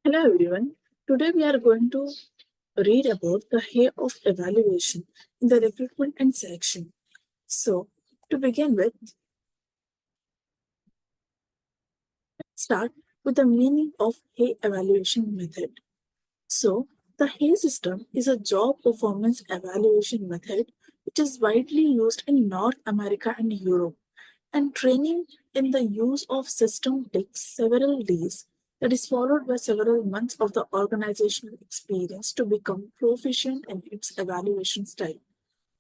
Hello everyone. Today we are going to read about the hay of evaluation in the recruitment and selection. So, to begin with, let's start with the meaning of hay evaluation method. So, the hay system is a job performance evaluation method which is widely used in North America and Europe. And training in the use of system takes several days, that is followed by several months of the organizational experience to become proficient in its evaluation style.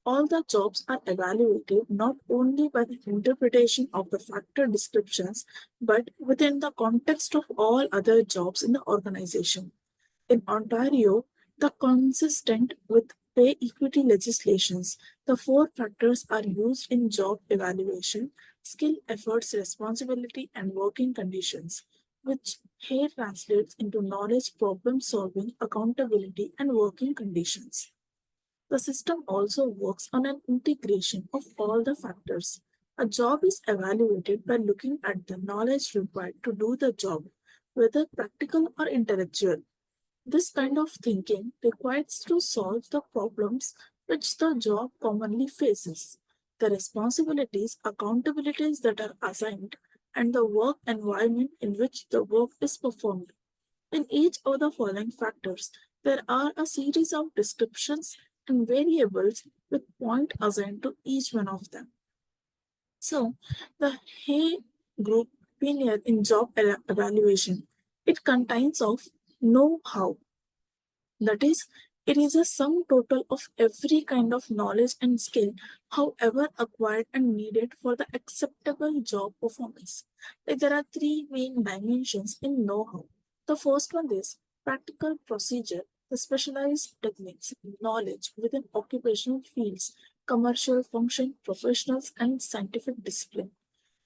All the jobs are evaluated not only by the interpretation of the factor descriptions but within the context of all other jobs in the organization. In Ontario, the consistent with pay equity legislations, the four factors are used in job evaluation: skill, efforts, responsibility, and working conditions, which here translates into knowledge, problem solving, accountability, and working conditions. The system also works on an integration of all the factors. A job is evaluated by looking at the knowledge required to do the job, whether practical or intellectual. This kind of thinking requires to solve the problems which the job commonly faces, the responsibilities, accountabilities that are assigned, and the work environment in which the work is performed. In each of the following factors, there are a series of descriptions and variables with point assigned to each one of them. So, the Hay group opinion in job evaluation, it contains of know-how, that is, it is a sum total of every kind of knowledge and skill, however acquired and needed for the acceptable job performance. Like there are three main dimensions in know-how. The first one is practical procedure, the specialized techniques, knowledge within occupational fields, commercial function, professionals, and scientific discipline.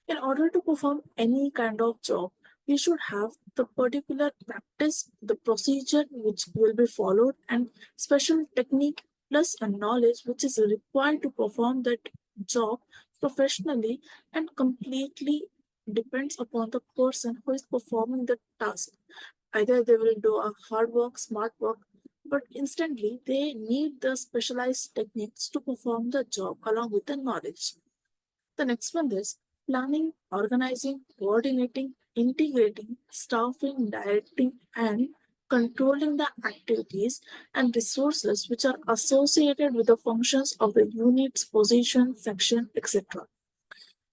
In order to perform any kind of job, we should have the particular practice, the procedure which will be followed, and special technique plus a knowledge which is required to perform that job professionally and completely depends upon the person who is performing the task. Either they will do a hard work, smart work, but instantly they need the specialized techniques to perform the job along with the knowledge. The next one is planning, organizing, coordinating, integrating, staffing, directing, and controlling the activities and resources which are associated with the functions of the unit's position, section, etc.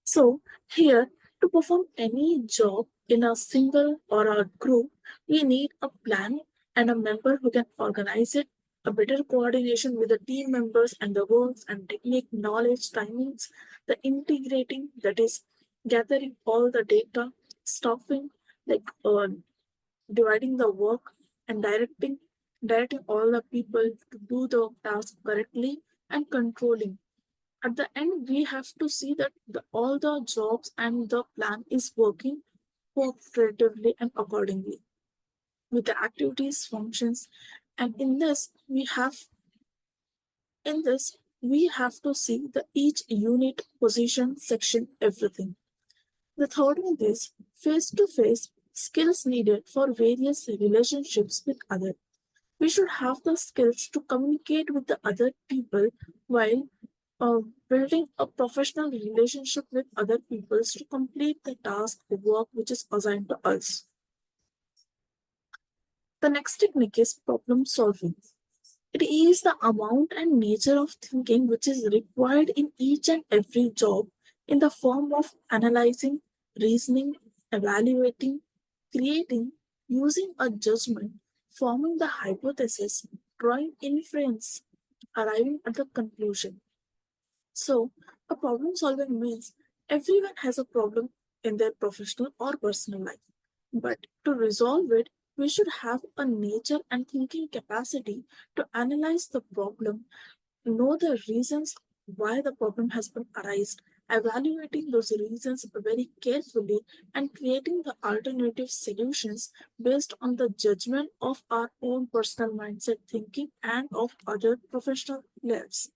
So, here to perform any job in a single or a group, we need a plan and a member who can organize it, a better coordination with the team members and the works and technique, knowledge, timings, the integrating, that is, gathering all the data, staffing, like dividing the work, and directing all the people to do the task correctly, and controlling. At the end, we have to see that all the jobs and the plan is working cooperatively and accordingly with the activities functions. And in this we have to see the each unit position section everything. The third one is face to face skills needed for various relationships with others. We should have the skills to communicate with the other people while building a professional relationship with other people to complete the task of work which is assigned to us. The next technique is problem solving. It is the amount and nature of thinking which is required in each and every job in the form of analyzing, reasoning, evaluating, creating, using a judgment, forming the hypothesis, drawing inference, arriving at the conclusion. So, a problem solving means everyone has a problem in their professional or personal life. But to resolve it, we should have a nature and thinking capacity to analyze the problem, know the reasons why the problem has been arised, evaluating those reasons very carefully, and creating the alternative solutions based on the judgment of our own personal mindset thinking and of other professional players,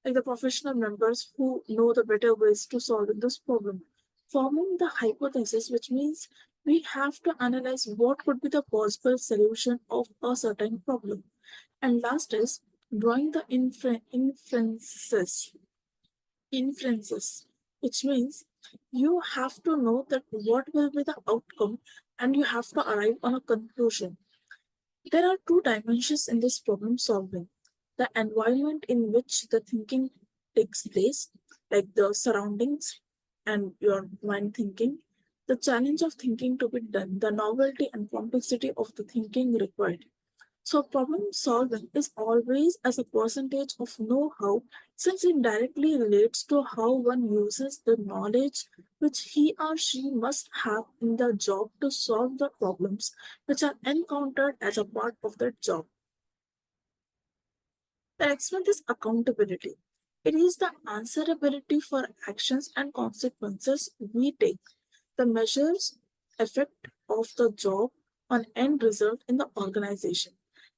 like the professional members who know the better ways to solve this problem. Forming the hypothesis, which means we have to analyze what could be the possible solution of a certain problem. And last is drawing the inferences, which means you have to know that what will be the outcome and you have to arrive on a conclusion. There are two dimensions in this problem solving: the environment in which the thinking takes place, like the surroundings and your mind thinking, the challenge of thinking to be done, the novelty and complexity of the thinking required. So, problem solving is always as a percentage of know how, since it directly relates to how one uses the knowledge which he or she must have in the job to solve the problems which are encountered as a part of that job. The next one is accountability. It is the answerability for actions and consequences we take. The measures effect of the job on end result in the organization.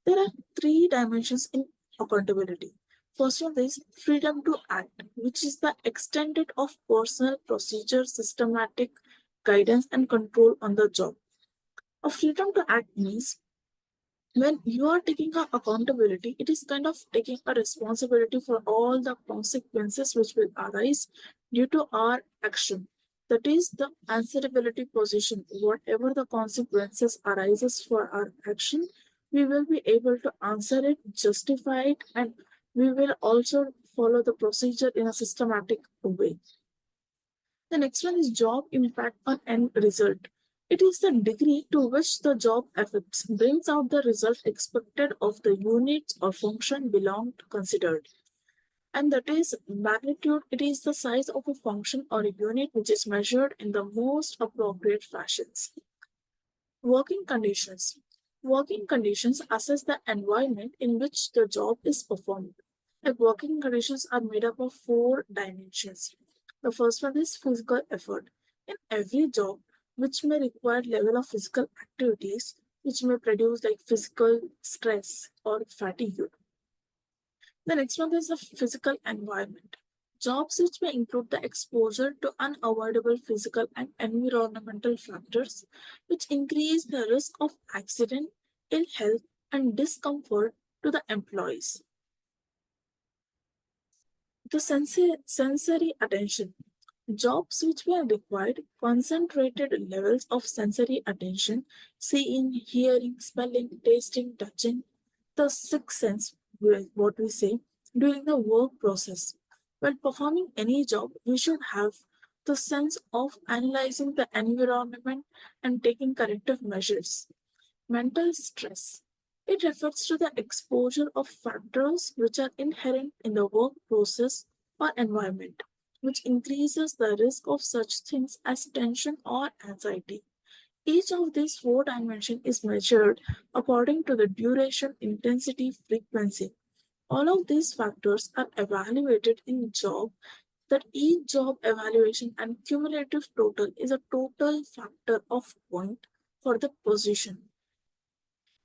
There are three dimensions in accountability. First one is freedom to act, which is the extended of personal procedure, systematic guidance and control on the job. A freedom to act means when you are taking accountability, it is kind of taking a responsibility for all the consequences which will arise due to our action. That is the answerability position. Whatever the consequences arises for our action, we will be able to answer it, justify it, and we will also follow the procedure in a systematic way. The next one is job impact on end result. It is the degree to which the job affects brings out the result expected of the units or function belonged considered. And that is magnitude. It is the size of a function or a unit which is measured in the most appropriate fashions. Working conditions. Working conditions assess the environment in which the job is performed. Like working conditions are made up of four dimensions. The first one is physical effort. In every job, which may require level of physical activities, which may produce like physical stress or fatigue. The next one is the physical environment. Jobs which may include the exposure to unavoidable physical and environmental factors, which increase the risk of accident, ill health, and discomfort to the employees. The sensory attention. Jobs which may require concentrated levels of sensory attention, seeing, hearing, smelling, tasting, touching, the sixth sense, what we say, during the work process. While performing any job, we should have the sense of analyzing the environment and taking corrective measures. Mental stress. It refers to the exposure of factors which are inherent in the work process or environment, which increases the risk of such things as tension or anxiety. Each of these four dimensions is measured according to the duration, intensity, frequency. All of these factors are evaluated in job that each job evaluation and cumulative total is a total factor of point for the position,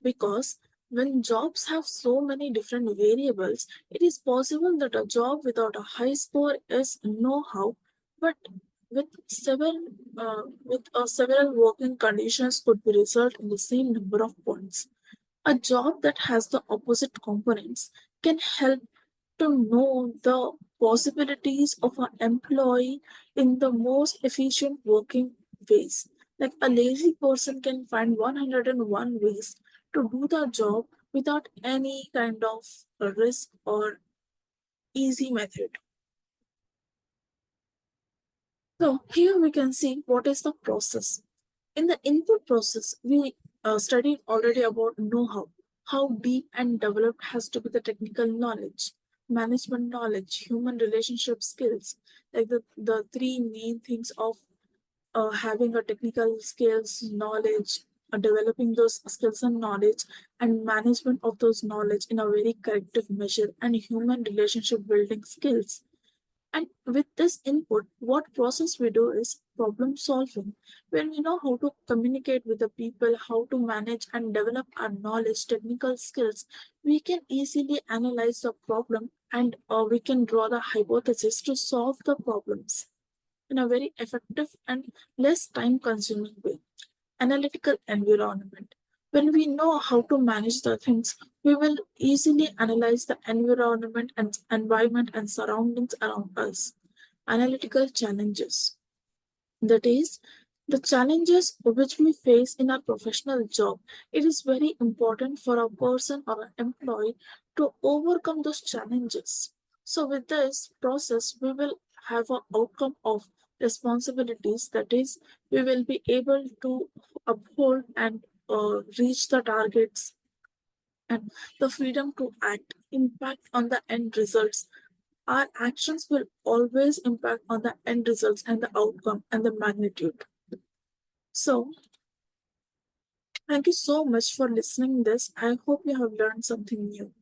because when jobs have so many different variables, it is possible that a job without a high score is know-how, but with several working conditions could be result in the same number of points. A job that has the opposite components can help to know the possibilities of an employee in the most efficient working ways. Like a lazy person can find 101 ways to do the job without any kind of risk or easy method. So here we can see what is the process. In the input process, we studied already about know-how, how deep and developed has to be the technical knowledge, management knowledge, human relationship skills, like the three main things of having a technical skills, knowledge, developing those skills and knowledge, and management of those knowledge in a very corrective measure, and human relationship building skills. And with this input, what process we do is problem solving. When we know how to communicate with the people, how to manage and develop our knowledge, technical skills, we can easily analyze the problem and we can draw the hypothesis to solve the problems in a very effective and less time consuming way. analytical environment. When we know how to manage the things, we will easily analyze the environment and surroundings around us. Analytical challenges. That is, the challenges which we face in our professional job. It is very important for a person or an employee to overcome those challenges. So, with this process, we will have an outcome of responsibilities. That is, we will be able to uphold and reach the targets, and the freedom to act, impact on the end results. Our actions will always impact on the end results and the outcome and the magnitude. So, thank you so much for listening this. I hope you have learned something new.